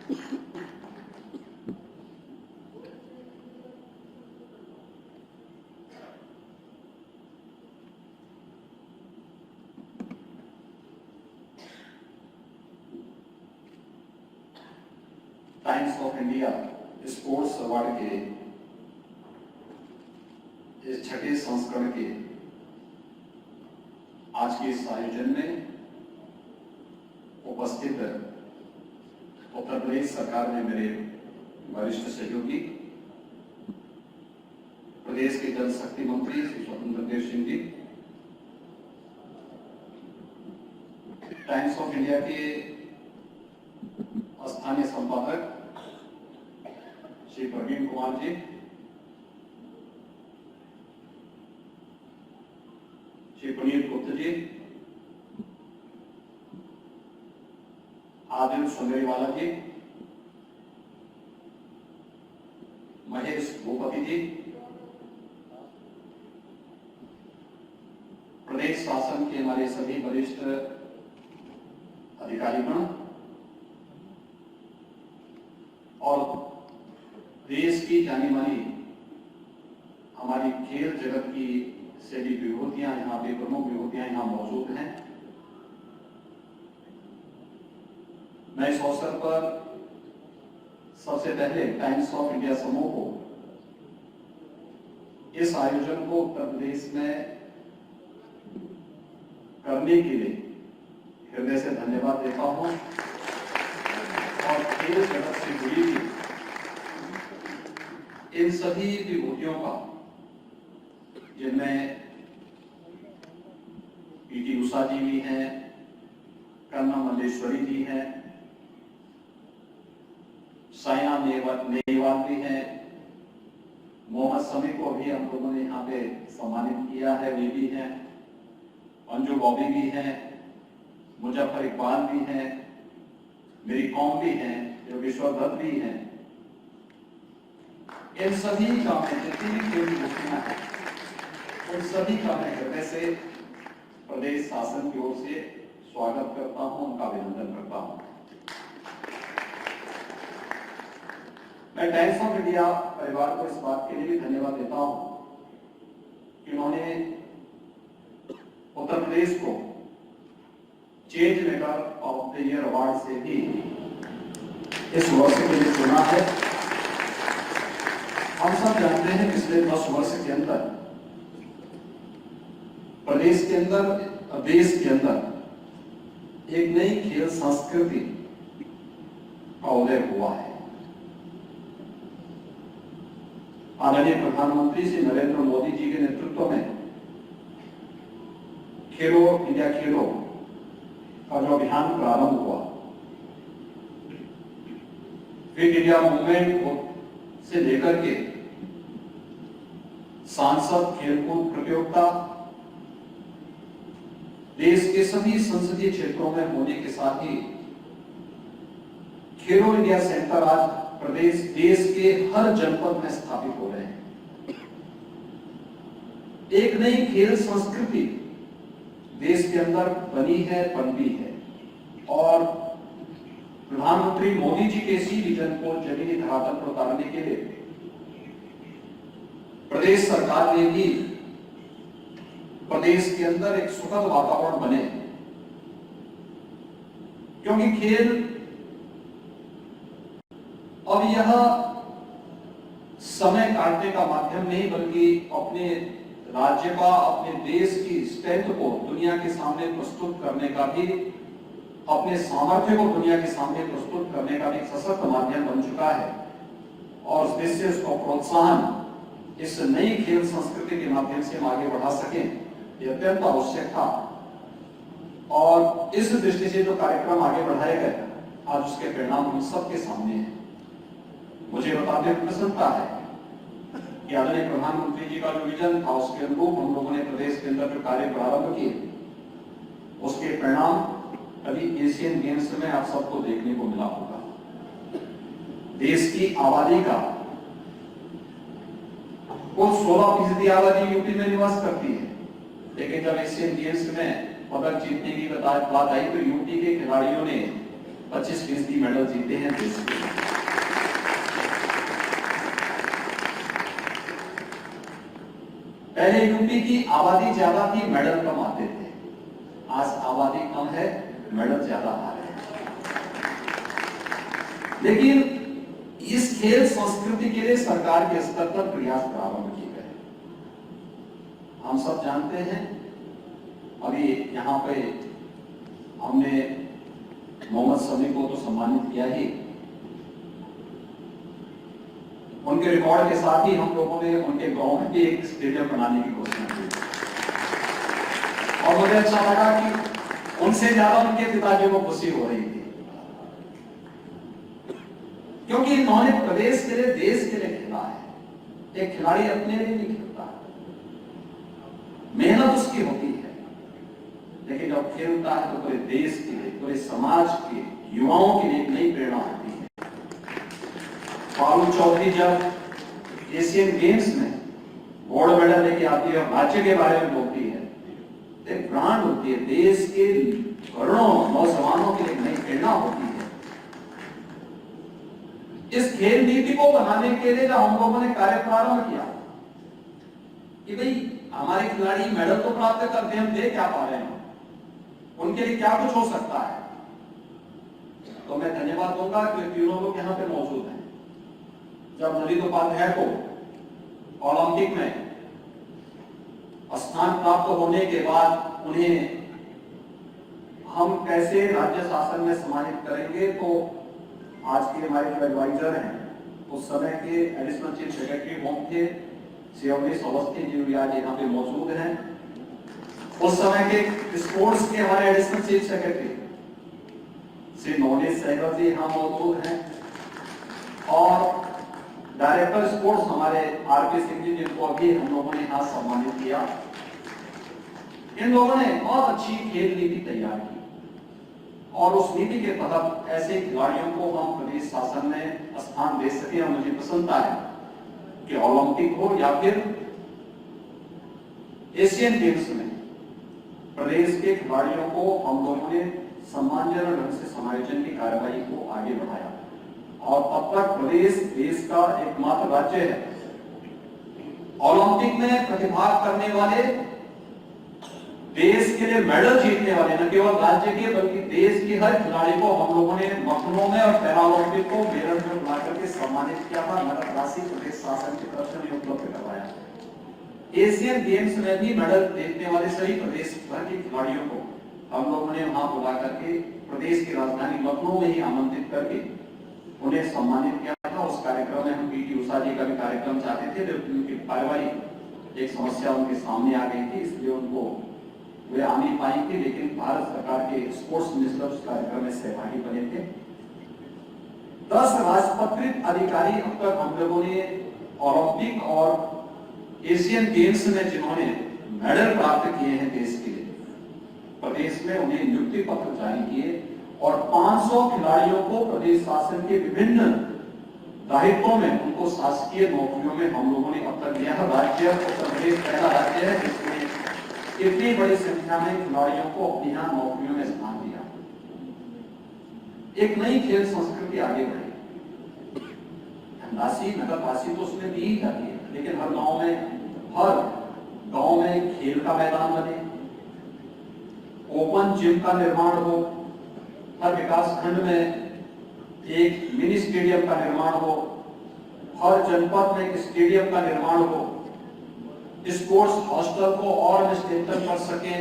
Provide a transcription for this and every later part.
Times of India sports award के इस छठे संस्करण के आज के इस आयोजन में उपस्थित उत्तर प्रदेश सरकार में मेरे वरिष्ठ सहयोगी प्रदेश के जल शक्ति मंत्री श्री स्वतंत्र Dev Singh ji, times of India के स्थानीय संपादक श्री प्रवीण कुमार जी, श्री पुनीत गुप्ता जी, आदिल सुंदरीवाला जी, महेश भूपति जी, प्रदेश शासन के हमारे सभी वरिष्ठ अधिकारीगण और देश की जानी मानी हमारी खेल जगत की सभी विभूतियां यहाँ पे, प्रमुख विभूतियां यहाँ मौजूद हैं। मैं इस अवसर पर सबसे पहले टाइम्स ऑफ इंडिया समूह को इस आयोजन को उत्तर प्रदेश में करने के लिए हृदय से धन्यवाद देता हूं और खेल जगत से जुड़ी हुई इन सभी विभूतियों का, जिनमें पीटी उषा जी भी हैं, कर्णा मल्लेश्वरी जी हैं, साइना नेहवाल भी हैं, मोहम्मद शमी को भी हम लोगों ने यहाँ पे सम्मानित किया है, वे भी हैं, अंजू बॉबी भी हैं, मुजफ्फर इकबाल भी हैं, मेरी कौम भी हैं, जो विश्वदत्त भी हैं। इन सभी का मैं जितनी भी खेल गोष्ठियां हैं उन सभी का मैं हृदय से प्रदेश शासन की ओर से स्वागत करता हूं, उनका अभिनंदन करता हूं। मैं टाइम्स ऑफ इंडिया परिवार को इस बात के लिए भी धन्यवाद देता हूं कि उन्होंने उत्तर प्रदेश को change maker of the year award से भी इस वर्ष के लिए चुना है। हम सब जानते हैं पिछले 10 वर्ष के अंदर प्रदेश के अंदर, देश के अंदर एक नई खेल संस्कृति का उदय हुआ है। आदरणीय प्रधानमंत्री श्री नरेंद्र मोदी जी के नेतृत्व में खेलो इंडिया खेलो का जो अभियान प्रारंभ हुआ, फिट इंडिया मूवमेंट से लेकर के सांसद खेलकूद प्रतियोगिता देश के सभी संसदीय क्षेत्रों में होने के साथ ही खेलो इंडिया सेंटर आज प्रदेश देश के हर जनपद में स्थापित हो रहे हैं। एक नई खेल संस्कृति देश के अंदर बनी है, पनपी है और प्रधानमंत्री मोदी जी के इसी विजन को जमीनी धरातल पर उतारने के लिए प्रदेश सरकार ने भी प्रदेश के अंदर एक सुखद वातावरण बने, क्योंकि खेल अब यह समय काटने का माध्यम नहीं बल्कि अपने राज्य का, अपने देश की स्ट्रेंथ को दुनिया के सामने प्रस्तुत करने का भी, अपने सामर्थ्य को दुनिया के सामने प्रस्तुत करने का भी एक सशक्त माध्यम बन चुका है। और उस देश से उसको प्रोत्साहन इस नई खेल संस्कृति के माध्यम से हम आगे बढ़ा सकें, यह अत्यंत आवश्यक था। और इस दृष्टि से जो कार्यक्रम आगे बढ़ाए गए, आज उसके परिणाम हम सबके सामने हैं। मुझे बताते हुए प्रसन्नता है कि आदरणीय प्रधानमंत्री जी का जो विजन था उसके अनुरूप हम लोगों ने प्रदेश के अंदर जो कार्य प्रारंभ किए, उसके परिणाम अभी एशियन गेम्स में आप सबको देखने को मिला होगा। देश की आबादी का कुल 16% आबादी यूपी में निवास करती है, लेकिन जब एशियन गेम्स में पदक जीतने की बात आई तो यूपी के खिलाड़ियों ने 25% मेडल जीते हैं देश के। पहले यूपी की आबादी ज्यादा थी, मेडल कम आते थे। आज आबादी कम है, मेडल ज्यादा आ रहे हैं। लेकिन इस खेल संस्कृति के लिए सरकार के स्तर पर प्रयास प्रारंभ किए गए। हम सब जानते हैं, अभी यहाँ पे हमने मोहम्मद शमी को तो सम्मानित किया ही, उनके रिकॉर्ड के साथ ही हम लोगों ने उनके गांव में भी एक स्टेडियम बनाने की घोषणा की और मुझे अच्छा लगा कि उनसे ज्यादा उनके पिताजी को खुशी हो रही थी, क्योंकि इन्होंने प्रदेश के लिए, देश के लिए खेला है। एक खिलाड़ी अपने लिए नहीं खेलता, मेहनत उसकी होती है, लेकिन जब खेलता है तो पूरे देश के लिए, पूरे समाज के युवाओं के लिए एक नई प्रेरणा होती है। पारुल चौधरी जब एशियन गेम्स में गोल्ड मेडल लेके आती है और राज्य के बारे में बोलती है, एक ब्रांड होती है, देश के करोड़ों नौजवानों के लिए नई प्रेरणा होती है। इस खेल नीति को बनाने के लिए जब हम लोगों ने कार्य प्रारंभ किया कि भाई हमारे खिलाड़ी मेडल तो प्राप्त करते हैं, हम दे क्या पा रहे हैं, उनके लिए क्या कुछ हो सकता है, तो मैं धन्यवाद दूंगा कि तीनों लोग यहाँ पे मौजूद हैं। जब ललित उपाध्याय को ओलंपिक में स्थान प्राप्त होने के बाद उन्हें हम कैसे राज्य शासन में सम्मानित करेंगे, तो आज के हमारे जो एडवाइजर हैं, उस समय के एडिशनल चीफ सेक्रेटरी होम थे श्री अवनीश अवस्थी जी, भी आज यहाँ पे मौजूद हैं। उस समय के स्पोर्ट्स के हमारे additional chief secretary Shri Navneet Sehgal ji यहाँ मौजूद हैं और डायरेक्टर स्पोर्ट्स हमारे आरपी सिंह जी, जिनको अभी हम लोगों ने यहाँ सम्मानित किया। इन लोगों ने बहुत अच्छी खेल नीति तैयार की और उस नीति के तहत ऐसे खिलाड़ियों को हम प्रदेश शासन में स्थान दे सके। और मुझे प्रसन्नता है कि ओलंपिक हो या फिर एशियन गेम्स में प्रदेश के खिलाड़ियों को हम लोगों ने सम्मानजनक ढंग से समायोजन की कार्यवाही को आगे बढ़ाया और तब तक प्रदेश देश का एकमात्र राज्य है ओलंपिक में प्रतिभाग करने वाले, देश के लिए मेडल जीतने वाले, न केवल राज्य के बल्कि देश के हर खिलाड़ी को हम लोगों ने लखनऊ में और पैरालंपिक को मेरठ में बुला करके सम्मानित किया था। नगद राशि प्रदेश शासन की तरफ से उपलब्ध करवाया। एशियन गेम्स में भी मेडल जीतने वाले सभी प्रदेश भर के खिलाड़ियों को हम लोगों ने वहां बुला करके प्रदेश की राजधानी लखनऊ में ही आमंत्रित करके उन्हें सम्मानित किया था। उस कार्यक्रम में हम पीटी उषा जी का भी कार्यक्रम चाहते थे, लेकिन उनकी पारिवारिक एक समस्या उनके सामने आ गई थी, इसलिए उनको वे आ नहीं पाई थी, लेकिन भारत सरकार के स्पोर्ट्स मिनिस्टर उस कार्यक्रम में सहभागी बने थे। 10 राजपत्रित अधिकारी अब तक हम लोगों ने ओलंपिक और एशियन गेम्स में जिन्होंने मेडल प्राप्त किए हैं देश के लिए, प्रदेश में उन्हें नियुक्ति पत्र जारी किए और 500 खिलाड़ियों को प्रदेश शासन के विभिन्न दायित्वों में उनको शासकीय नौकरियों में हम लोगों ने अब तक दिया है। राज्य उत्तर प्रदेश पहला राज्य है जिसमें इतनी बड़ी संख्या में खिलाड़ियों को अपनी यहाँ नौकरियों में स्थान दिया। एक नई खेल संस्कृति आगे बढ़ी। राशि, नगद राशि तो उसमें दी ही जाती है, लेकिन हर गांव में खेल का मैदान बने, ओपन जिम का निर्माण हो, हर विकास खंड में एक मिनी स्टेडियम का निर्माण हो, हर जनपद में एक स्टेडियम का निर्माण हो, स्पोर्ट्स हॉस्टल को और स्ट्रेंथन कर सके।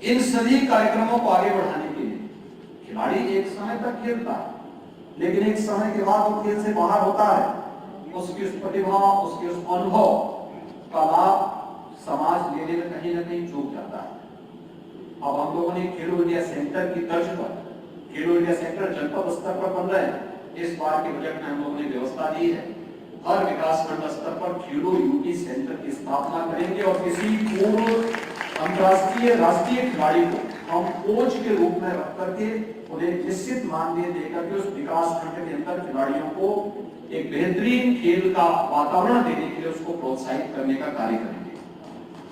इन सभी कार्यक्रमों को आगे बढ़ाने के लिए खिलाड़ी एक समय तक खेलता है, लेकिन एक समय के बाद वो खेल से बाहर होता है। उसकी उस प्रतिभा, उसके उस अनुभव का लाभ समाज लेने में कहीं ना कहीं चूक जाता है। अब हम लोगों ने खेलो इंडिया सेंटर की तर्ज पर खेलो इंडिया सेंटर जनपद स्तर पर बन रहे हैं। इस बार के बजट में हम लोगों ने व्यवस्था दी है, हर विकासखंड स्तर पर खेलो यूटी सेंटर की स्थापना करेंगे और किसी पूर्व अंतरराष्ट्रीय राष्ट्रीय खिलाड़ी को हम कोच के रूप में रख करके उन्हें निश्चित मानदेय देकर के उस विकास खंड के अंदर खिलाड़ियों को एक बेहतरीन खेल का वातावरण देने के लिए उसको प्रोत्साहित करने का कार्य करेंगे।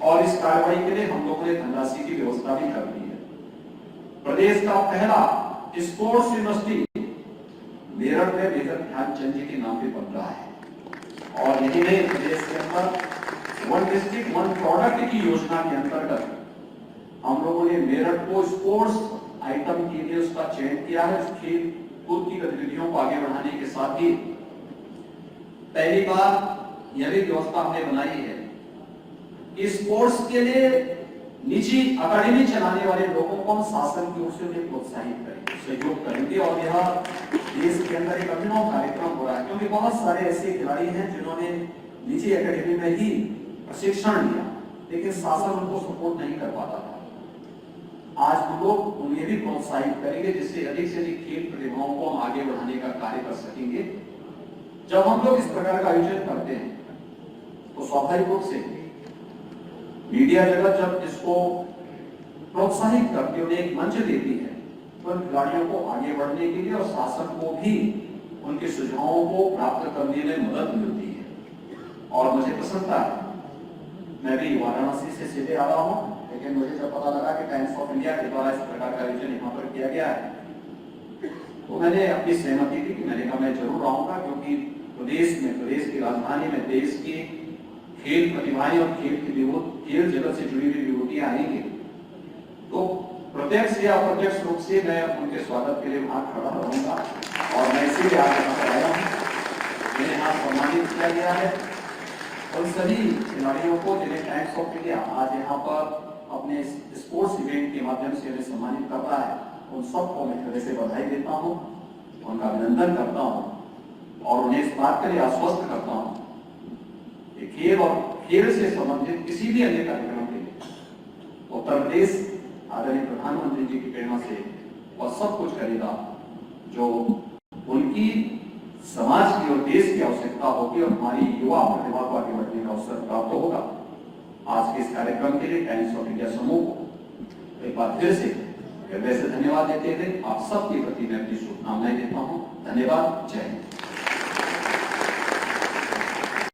और इस कार्रवाई के लिए हम लोगों ने धनराशि की व्यवस्था भी कर दी है। प्रदेश का पहला स्पोर्ट्स यूनिवर्सिटी मेरठ में मेजर ध्यानचंद जी के नाम पे बन रहा है। और यही नहीं, प्रदेश के अंदर वन डिस्ट्रिक्ट वन प्रोडक्ट की योजना के अंतर्गत हम लोगों ने मेरठ को स्पोर्ट्स आइटम के लिए उसका चयन किया है। खेल कूद की गतिविधियों को आगे बढ़ाने के साथ ही पहली बार यह भी व्यवस्था हमने बनाई है कि स्पोर्ट्स के लिए निजी अकादमी चलाने वाले लोगों को हम शासन की ओर से उन्हें प्रोत्साहित करेंगे, सहयोग करेंगे। और यह देश के अंदर एक अभिनव कार्यक्रम हो रहा है, क्योंकि बहुत सारे ऐसे खिलाड़ी हैं जिन्होंने निजी अकादमी में ही प्रशिक्षण लिया, लेकिन शासन उनको सपोर्ट नहीं कर पाता था। आज हम लोग उन्हें भी प्रोत्साहित करेंगे, जिससे अधिक से अधिक खेल प्रतिभाओं को हम आगे बढ़ाने का कार्य कर सकेंगे। जब हम लोग इस प्रकार का आयोजन करते हैं तो स्वाभाविक रूप से मीडिया जगत जब इसको प्रोत्साहित करती है, उन्हें एक मंच देती है, तो खिलाड़ियों को आगे बढ़ने के लिए और शासन को भी उनके सुझावों को प्राप्त करने में मदद मिलती है। और मुझे प्रसन्नता है, मैं भी वाराणसी से सीधे आ रहा हूँ, लेकिन मुझे जब पता लगा कि टाइम्स ऑफ इंडिया के द्वारा इस प्रकार का आयोजन यहाँ पर किया गया है, तो मैंने अपनी सहमति दी कि मैंने कहा मैं जरूर आऊंगा, क्योंकि प्रदेश की राजधानी में देश की खेल प्रतिभाएं और खेल जगत से जुड़ी हुई विभूतियां आएंगी, तो प्रत्यक्ष या अप्रत्यक्ष रूप से मैं उनके स्वागत के लिए वहां खड़ा रहूंगा। और मैं इसीलिए आज यहाँ पर आया हूँ, मैंने यहाँ सम्मानित किया गया है उन सभी खिलाड़ियों को जिन्हें टाइम्स ऑफ इंडिया आज यहाँ पर अपने स्पोर्ट्स इवेंट के माध्यम से उन्हें सम्मानित कर रहा है। उन सबको मैं हृदय से बधाई देता हूँ, उनका अभिनंदन करता हूँ और उन्हें इस बात के लिए आश्वस्त करता हूँ कि खेल और खेल से संबंधित किसी भी अन्य कार्यक्रम के लिए उत्तर प्रदेश आदरणीय प्रधानमंत्री जी की प्रेरणा से वह सब कुछ करेगा जो उनकी समाज की और देश की आवश्यकता होगी और हमारी युवा प्रतिभा को आगे बढ़ने का अवसर प्राप्त होगा। आज के इस कार्यक्रम के लिए टाइम्स ऑफ इंडिया समूह को एक बार फिर से हृदय से धन्यवाद देते हुए आप सबके प्रति मैं अपनी शुभकामनाएं देता हूं। धन्यवाद, जय हिंद।